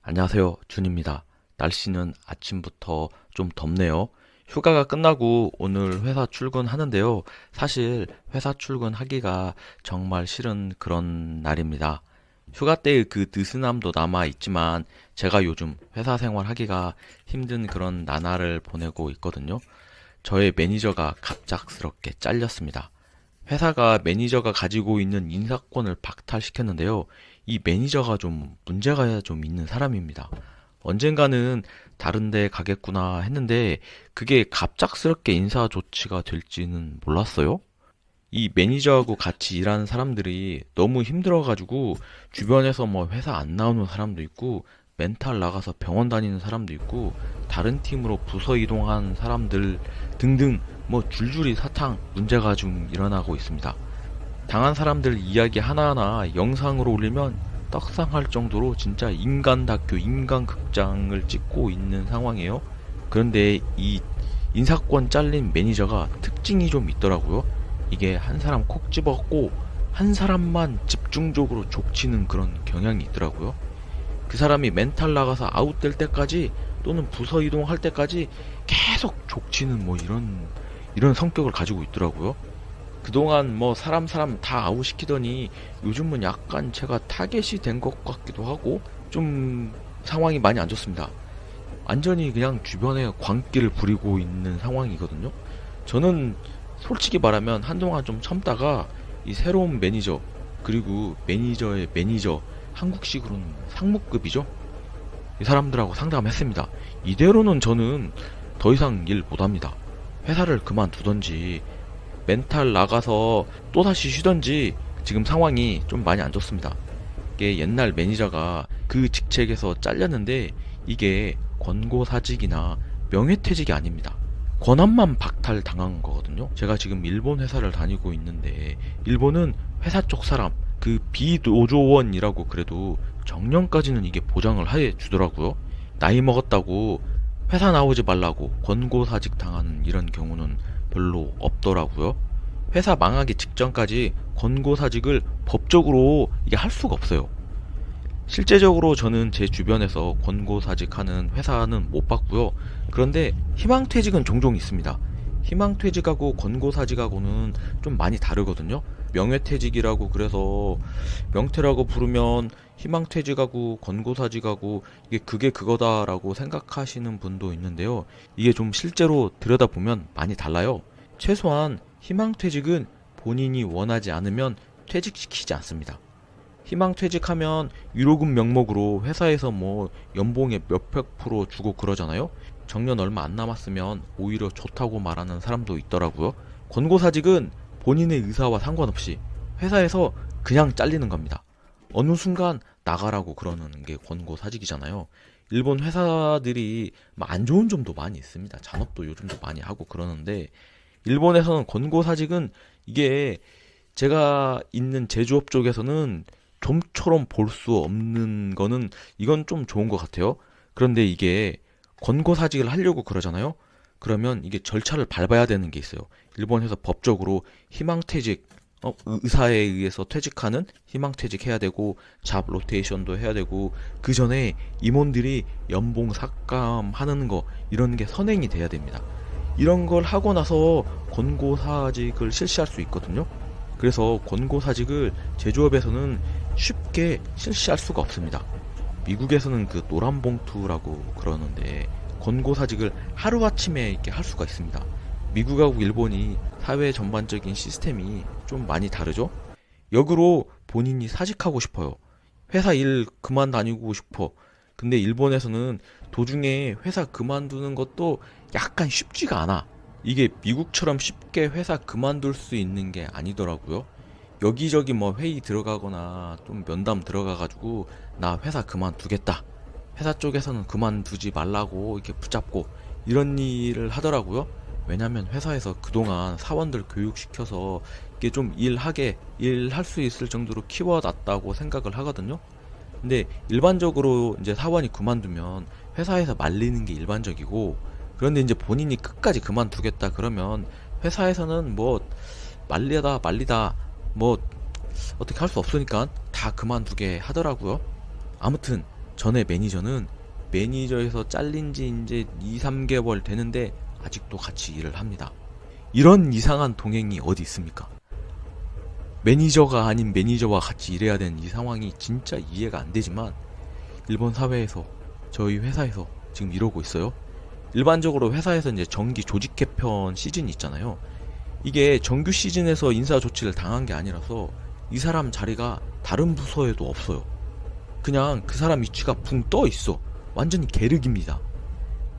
안녕하세요. 준입니다. 날씨는 아침부터 좀 덥네요. 휴가가 끝나고 오늘 회사 출근하는데요. 사실 회사 출근하기가 정말 싫은 그런 날입니다. 휴가 때의 그 느슨함도 남아 있지만 제가 요즘 회사 생활하기가 힘든 그런 나날을 보내고 있거든요. 저의 매니저가 갑작스럽게 잘렸습니다. 회사가 매니저가 가지고 있는 인사권을 박탈시켰는데요. 이 매니저가 좀 문제가 좀 있는 사람입니다. 언젠가는 다른 데 가겠구나 했는데 그게 갑작스럽게 인사 조치가 될지는 몰랐어요. 이 매니저하고 같이 일하는 사람들이 너무 힘들어가지고 주변에서 뭐 회사 안 나오는 사람도 있고 멘탈 나가서 병원 다니는 사람도 있고 다른 팀으로 부서 이동한 사람들 등등 뭐 줄줄이 사탕 문제가 좀 일어나고 있습니다. 당한 사람들 이야기 하나하나 영상으로 올리면 떡상할 정도로 진짜 인간 다큐, 인간 극장을 찍고 있는 상황이에요. 그런데 이 인사권 잘린 매니저가 특징이 좀 있더라고요. 이게 한 사람 콕 집어갖고 한 사람만 집중적으로 족치는 그런 경향이 있더라고요. 그 사람이 멘탈 나가서 아웃될 때까지 또는 부서 이동할 때까지 계속 족치는 뭐 이런 성격을 가지고 있더라고요. 그동안 뭐 사람 다 아웃시키더니 요즘은 약간 제가 타겟이 된 것 같기도 하고 좀 상황이 많이 안 좋습니다. 완전히 그냥 주변에 광기를 부리고 있는 상황이거든요. 저는 솔직히 말하면 한동안 좀 참다가 이 새로운 매니저 그리고 매니저의 매니저 한국식으로는 상무급이죠. 이 사람들하고 상담했습니다. 이대로는 저는 더 이상 일 못합니다. 회사를 그만두던지 멘탈 나가서 또다시 쉬던지 지금 상황이 좀 많이 안 좋습니다. 이게 옛날 매니저가 그 직책에서 잘렸는데 이게 권고사직이나 명예퇴직이 아닙니다. 권한만 박탈당한 거거든요. 제가 지금 일본 회사를 다니고 있는데 일본은 회사 쪽 사람 그 비노조원이라고 그래도 정년까지는 이게 보장을 해 주더라고요. 나이 먹었다고 회사 나오지 말라고 권고사직 당하는 이런 경우는 별로 없더라고요. 회사 망하기 직전까지 권고사직을 법적으로 이게 할 수가 없어요. 실제적으로 저는 제 주변에서 권고사직하는 회사는 못 봤고요. 그런데 희망퇴직은 종종 있습니다. 희망퇴직하고 권고사직하고는 좀 많이 다르거든요. 명예퇴직이라고 그래서 명퇴라고 부르면 희망퇴직하고 권고사직하고 이게 그게 그거다라고 생각하시는 분도 있는데요. 이게 좀 실제로 들여다보면 많이 달라요. 최소한 희망퇴직은 본인이 원하지 않으면 퇴직시키지 않습니다. 희망퇴직하면 유로금 명목으로 회사에서 뭐 연봉의 몇백 프로 주고 그러잖아요. 정년 얼마 안 남았으면 오히려 좋다고 말하는 사람도 있더라고요. 권고사직은 본인의 의사와 상관없이 회사에서 그냥 잘리는 겁니다. 어느 순간 나가라고 그러는 게 권고사직이잖아요. 일본 회사들이 안 좋은 점도 많이 있습니다. 잔업도 요즘도 많이 하고 그러는데 일본에서는 권고사직은 이게 제가 있는 제조업 쪽에서는 좀처럼 볼 수 없는 거는 이건 좀 좋은 것 같아요. 그런데 이게 권고사직을 하려고 그러잖아요. 그러면 이게 절차를 밟아야 되는 게 있어요. 일본에서 법적으로 희망퇴직, 의사에 의해서 퇴직하는 희망퇴직 해야 되고 잡 로테이션도 해야 되고 그 전에 임원들이 연봉 삭감하는 거 이런 게 선행이 돼야 됩니다. 이런 걸 하고 나서 권고사직을 실시할 수 있거든요. 그래서 권고사직을 제조업에서는 쉽게 실시할 수가 없습니다. 미국에서는 그 노란 봉투라고 그러는데 권고사직을 하루아침에 이렇게 할 수가 있습니다. 미국하고 일본이 사회 전반적인 시스템이 좀 많이 다르죠? 역으로 본인이 사직하고 싶어요. 회사 일 그만 다니고 싶어. 근데 일본에서는 도중에 회사 그만두는 것도 약간 쉽지가 않아. 이게 미국처럼 쉽게 회사 그만둘 수 있는 게 아니더라고요. 여기저기 뭐 회의 들어가거나 좀 면담 들어가가지고 나 회사 그만두겠다. 회사 쪽에서는 그만두지 말라고 이렇게 붙잡고 이런 일을 하더라고요. 왜냐면 회사에서 그동안 사원들 교육시켜서 이게 좀 일할 수 있을 정도로 키워놨다고 생각을 하거든요. 근데 일반적으로 이제 사원이 그만두면 회사에서 말리는 게 일반적이고 그런데 이제 본인이 끝까지 그만두겠다 그러면 회사에서는 뭐 말리다 뭐 어떻게 할 수 없으니까 다 그만두게 하더라고요. 아무튼 전에 매니저는 매니저에서 잘린 지 이제 2, 3개월 되는데 아직도 같이 일을 합니다. 이런 이상한 동행이 어디 있습니까? 매니저가 아닌 매니저와 같이 일해야 되는 이 상황이 진짜 이해가 안 되지만 일본 사회에서, 저희 회사에서 지금 이러고 있어요. 일반적으로 회사에서 이제 정기 조직 개편 시즌이 있잖아요. 이게 정규 시즌에서 인사 조치를 당한 게 아니라서 이 사람 자리가 다른 부서에도 없어요. 그냥 그 사람 위치가 붕 떠 있어. 완전히 계륵입니다.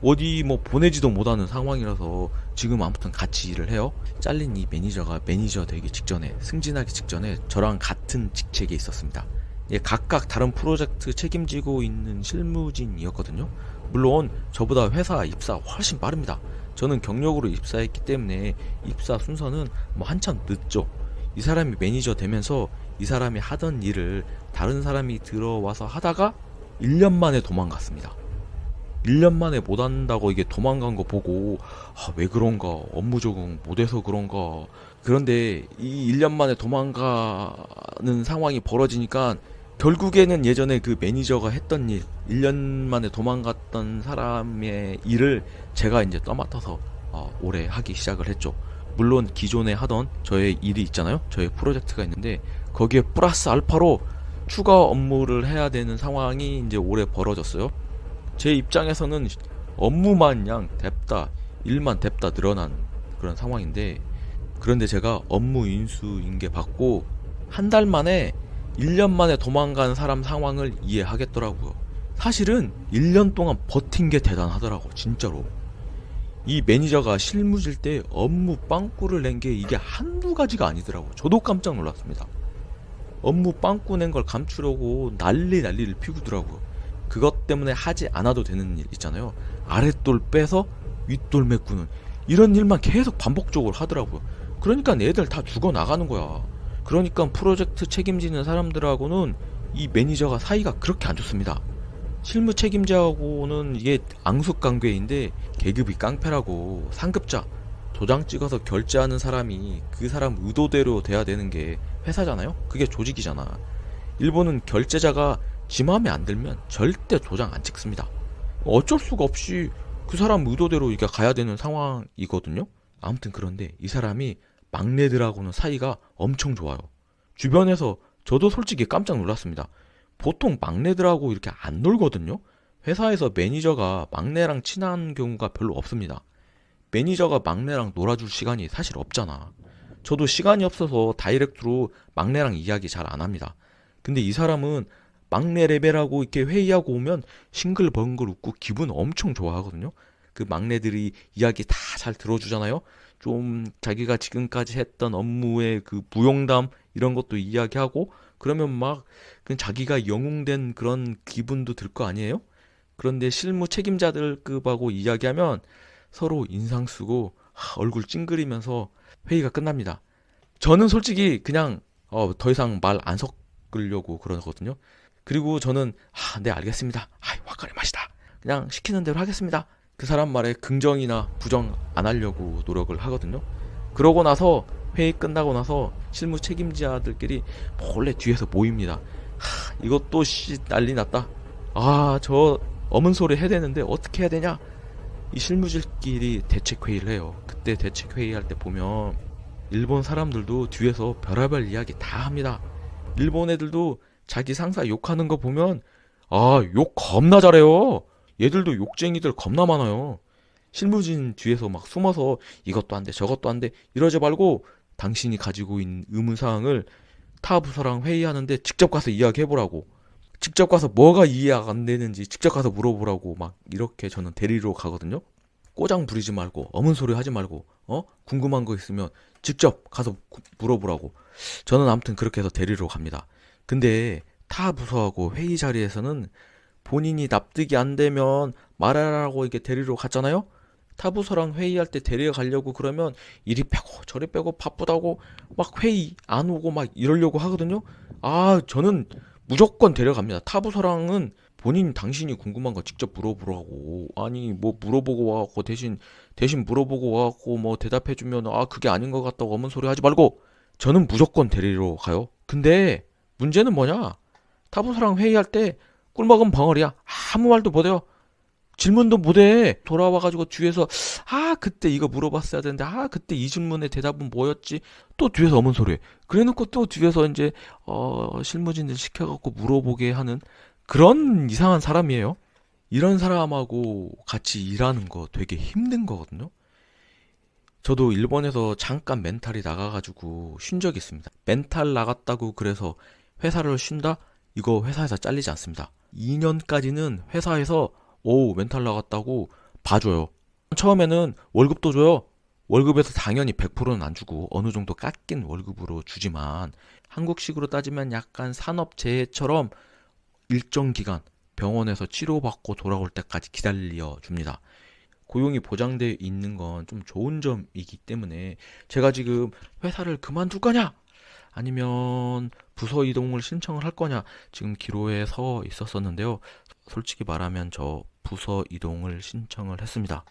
어디 뭐 보내지도 못하는 상황이라서 지금 아무튼 같이 일을 해요. 잘린 이 매니저가 매니저 되기 직전에, 승진하기 직전에 저랑 같은 직책에 있었습니다. 예, 각각 다른 프로젝트 책임지고 있는 실무진이었거든요. 물론 저보다 회사 입사 훨씬 빠릅니다. 저는 경력으로 입사했기 때문에 입사 순서는 뭐 한참 늦죠. 이 사람이 매니저 되면서 이 사람이 하던 일을 다른 사람이 들어와서 하다가 1년 만에 도망갔습니다. 1년 만에 못한다고 이게 도망간 거 보고 왜 그런가, 업무 적응 못해서 그런가. 그런데 이 1년 만에 도망가는 상황이 벌어지니까 결국에는 예전에 그 매니저가 했던 일, 1년 만에 도망갔던 사람의 일을 제가 이제 떠맡아서 올해 하기 시작을 했죠. 물론 기존에 하던 저의 일이 있잖아요. 저의 프로젝트가 있는데 거기에 플러스 알파로 추가 업무를 해야 되는 상황이 이제 올해 벌어졌어요. 제 입장에서는 업무만 그냥 뎁다, 일만 뎁다 늘어난 그런 상황인데, 그런데 제가 업무 인수인계 받고 한 달 만에 1년 만에 도망간 사람 상황을 이해하겠더라고요. 사실은 1년 동안 버틴 게 대단하더라고, 진짜로. 이 매니저가 실무질 때 업무 빵꾸를 낸 게 이게 한두 가지가 아니더라고. 저도 깜짝 놀랐습니다. 업무 빵꾸 낸 걸 감추려고 난리를 피우더라고요. 그것 때문에 하지 않아도 되는 일 있잖아요. 아랫돌 빼서 윗돌 메꾸는 이런 일만 계속 반복적으로 하더라고요. 그러니까 애들 다 죽어나가는 거야. 그러니까 프로젝트 책임지는 사람들하고는 이 매니저가 사이가 그렇게 안 좋습니다. 실무 책임자하고는 이게 앙숙관계인데 계급이 깡패라고. 상급자, 도장 찍어서 결제하는 사람이 그 사람 의도대로 돼야 되는 게 회사잖아요. 그게 조직이잖아. 일본은 결제자가 지 마음에 안 들면 절대 도장 안 찍습니다. 어쩔 수가 없이 그 사람 의도대로 이게 가야 되는 상황이거든요. 아무튼 그런데 이 사람이 막내들하고는 사이가 엄청 좋아요. 주변에서 저도 솔직히 깜짝 놀랐습니다. 보통 막내들하고 이렇게 안 놀거든요. 회사에서 매니저가 막내랑 친한 경우가 별로 없습니다. 매니저가 막내랑 놀아줄 시간이 사실 없잖아. 저도 시간이 없어서 다이렉트로 막내랑 이야기 잘 안 합니다. 근데 이 사람은 막내 레벨하고 이렇게 회의하고 오면 싱글벙글 웃고 기분 엄청 좋아하거든요. 그 막내들이 이야기 다 잘 들어주잖아요. 좀 자기가 지금까지 했던 업무의 그 무용담 이런 것도 이야기하고 그러면 막 그냥 자기가 영웅된 그런 기분도 들 거 아니에요? 그런데 실무 책임자들급하고 이야기하면 서로 인상 쓰고 얼굴 찡그리면서 회의가 끝납니다. 저는 솔직히 그냥 더 이상 말 안 섞으려고 그러거든요. 그리고 저는 네 알겠습니다. 와카리 마시다. 그냥 시키는 대로 하겠습니다. 그 사람 말에 긍정이나 부정 안 하려고 노력을 하거든요. 그러고 나서 회의 끝나고 나서 실무 책임자들끼리 몰래 뒤에서 모입니다. 이것도 난리 났다. 저 어문 소리 해야 되는데 어떻게 해야 되냐? 이 실무진끼리 대책 회의를 해요. 그때 대책 회의할 때 보면 일본 사람들도 뒤에서 별의별 이야기 다 합니다. 일본 애들도 자기 상사 욕하는 거 보면 욕 겁나 잘해요. 얘들도 욕쟁이들 겁나 많아요. 실무진 뒤에서 막 숨어서 이것도 안 돼 저것도 안 돼 이러지 말고 당신이 가지고 있는 의문사항을 타 부서랑 회의하는데 직접 가서 이야기해보라고. 직접 가서 뭐가 이해가 안 되는지 직접 가서 물어보라고 막 이렇게 저는 데리러 가거든요. 꼬장 부리지 말고 어문소리 하지 말고 궁금한 거 있으면 직접 가서 물어보라고. 저는 아무튼 그렇게 해서 데리러 갑니다. 근데 타 부서하고 회의 자리에서는 본인이 납득이 안 되면 말하라고 이렇게 데리러 갔잖아요. 타 부서랑 회의할 때 데리러 가려고 그러면 이리 빼고 저리 빼고 바쁘다고 막 회의 안 오고 막 이러려고 하거든요. 저는 무조건 데려갑니다. 타 부서랑은 당신이 궁금한 거 직접 물어보라고. 아니 뭐 물어보고 와갖고 대신 물어보고 와갖고 뭐 대답해주면 그게 아닌 것 같다고 어문 소리 하지 말고 저는 무조건 데리러 가요. 근데 문제는 뭐냐? 타 부서랑 회의할 때 꿀먹은 벙어리야. 아무 말도 못해요. 질문도 못해. 돌아와가지고 뒤에서 그때 이거 물어봤어야 되는데 그때 이 질문의 대답은 뭐였지? 또 뒤에서 어문 소리해. 그래놓고 또 뒤에서 이제 실무진들 시켜갖고 물어보게 하는 그런 이상한 사람이에요. 이런 사람하고 같이 일하는 거 되게 힘든 거거든요. 저도 일본에서 잠깐 멘탈이 나가가지고 쉰 적이 있습니다. 멘탈 나갔다고 그래서 회사를 쉰다? 이거 회사에서 잘리지 않습니다. 2년까지는 회사에서 멘탈 나갔다고 봐줘요. 처음에는 월급도 줘요. 월급에서 당연히 100%는 안 주고 어느 정도 깎인 월급으로 주지만 한국식으로 따지면 약간 산업재해처럼 일정 기간 병원에서 치료받고 돌아올 때까지 기다려 줍니다. 고용이 보장되어 있는 건 좀 좋은 점이기 때문에 제가 지금 회사를 그만둘 거냐? 아니면 부서 이동을 신청을 할 거냐? 지금 기로에 서 있었었는데요. 솔직히 말하면 저 부서 이동을 신청을 했습니다.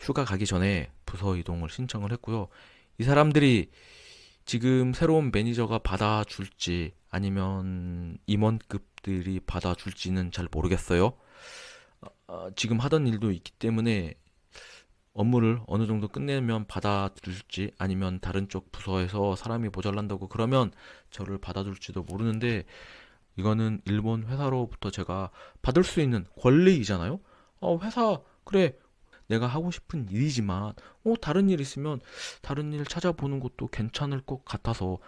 휴가 가기 전에 부서 이동을 신청을 했고요. 이 사람들이 지금 새로운 매니저가 받아줄지 아니면 임원급들이 받아줄지는 잘 모르겠어요. 지금 하던 일도 있기 때문에 업무를 어느 정도 끝내면 받아줄지 아니면 다른 쪽 부서에서 사람이 모자란다고 그러면 저를 받아줄지도 모르는데 이거는 일본 회사로부터 제가 받을 수 있는 권리이잖아요. 회사 그래 내가 하고 싶은 일이지만 다른 일 있으면 다른 일 찾아보는 것도 괜찮을 것 같아서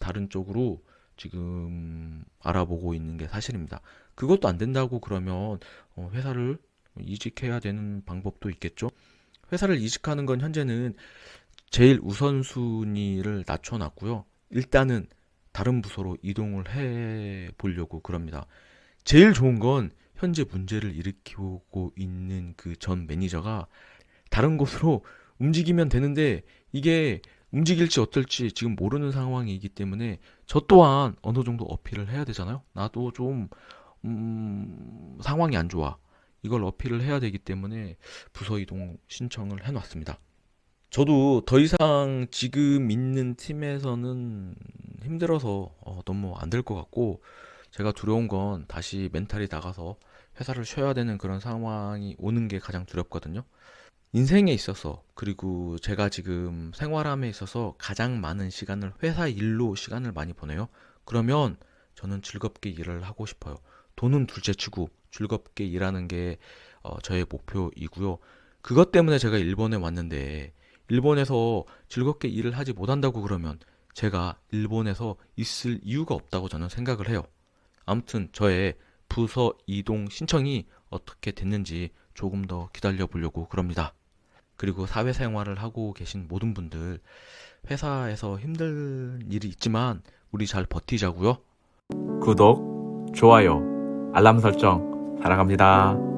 다른 쪽으로 지금 알아보고 있는 게 사실입니다. 그것도 안 된다고 그러면 회사를 이직해야 되는 방법도 있겠죠. 회사를 이직하는 건 현재는 제일 우선순위를 낮춰놨고요. 일단은 다른 부서로 이동을 해 보려고 그럽니다. 제일 좋은 건 현재 문제를 일으키고 있는 그 전 매니저가 다른 곳으로 움직이면 되는데 이게 움직일지 어떨지 지금 모르는 상황이기 때문에 저 또한 어느 정도 어필을 해야 되잖아요. 나도 좀 상황이 안 좋아. 이걸 어필을 해야 되기 때문에 부서 이동 신청을 해놨습니다. 저도 더 이상 지금 있는 팀에서는 힘들어서 너무 안 될 것 같고 제가 두려운 건 다시 멘탈이 나가서 회사를 쉬어야 되는 그런 상황이 오는 게 가장 두렵거든요. 인생에 있어서 그리고 제가 지금 생활함에 있어서 가장 많은 시간을 회사 일로 시간을 많이 보내요. 그러면 저는 즐겁게 일을 하고 싶어요. 돈은 둘째치고 즐겁게 일하는 게 저의 목표이고요. 그것 때문에 제가 일본에 왔는데 일본에서 즐겁게 일을 하지 못한다고 그러면 제가 일본에서 있을 이유가 없다고 저는 생각을 해요. 아무튼 저의 부서 이동 신청이 어떻게 됐는지 조금 더 기다려 보려고 그럽니다. 그리고 사회생활을 하고 계신 모든 분들 회사에서 힘든 일이 있지만 우리 잘 버티자고요. 구독, 좋아요, 알람 설정 사랑합니다.